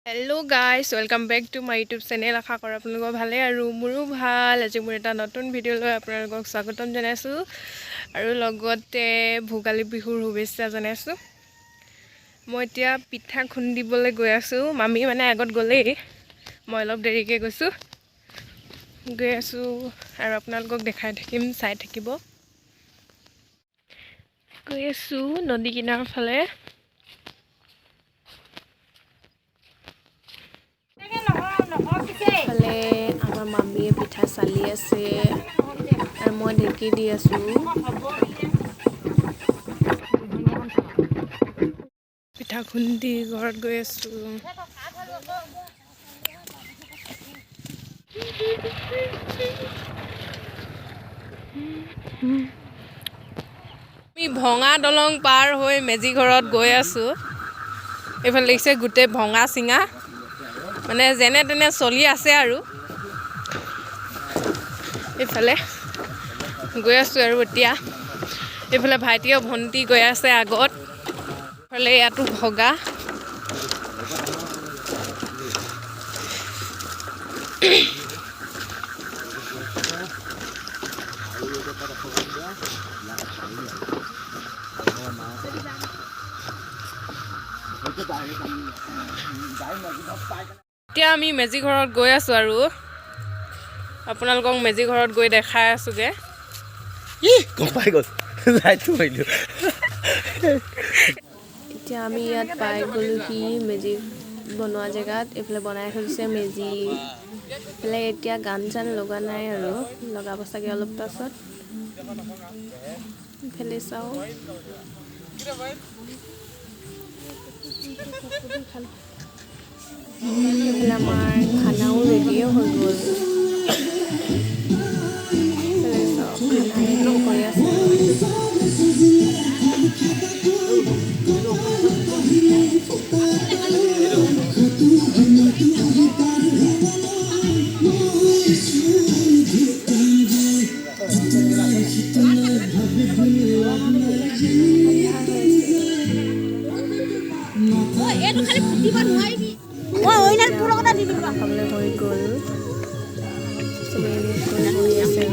Hello guys, welcome back to my YouTube channel. আশা কৰোঁ আপোনালোকৰ ভালে আৰু মোৰো ভাল। আজি মোৰ এটা নতুন ভিডিঅ' লৈ আপোনালোকক স্বাগতম জনাইছোঁ আৰু লগতে ভোগালী বিহুৰ শুভেচ্ছা জনাইছোঁ। মই এতিয়া পিঠা খুন্দিবলৈ গৈ আছোঁ। মামী মানে আগত গ'লেই, মই অলপ দেৰিকৈ গৈ আছোঁ আৰু আপোনালোকক দেখাই থাকিম, চাই থাকিব। গৈ আছোঁ নদী কিনাৰৰ ফালে। ফালে আমাৰ মামীয়ে পিঠা চালি আছে আৰু মই ঢেঁকী দি আছোঁ। পিঠা খুন্দি ঘৰত গৈ আছোঁ। আমি ভঙা দলং পাৰ হৈ মেজি ঘৰত গৈ আছোঁ। এইফালে দেখিছে গোটেই ভঙা চিঙা, মানে যেনে তেনে চলি আছে আৰু এইফালে গৈ আছোঁ আৰু এতিয়া এইফালে ভাইটি আৰু ভণ্টি গৈ আছে আগত। এইফালে ইয়াতো ভগা। এতিয়া আমি মেজি ঘৰত গৈ আছোঁ আৰু আপোনালোকক মেজি ঘৰত গৈ দেখাই আছোঁগৈ। এতিয়া আমি ইয়াত পাই গ'লোহি মেজি বনোৱা জেগাত। এইফালে বনাই থৈছে মেজি। এইফালে এতিয়া গান চান লগা নাই আৰু লগাব চাগে অলপ পাছত। এইফালে চাওঁ, এইফালে আমাৰ খানাও ৰেডিও হৈ গ'ল। এইফালে চাওঁ, খানা ৰেডি কৰি আছে। খাবলৈ হৈ গ'ল, চবেই বহি আছে।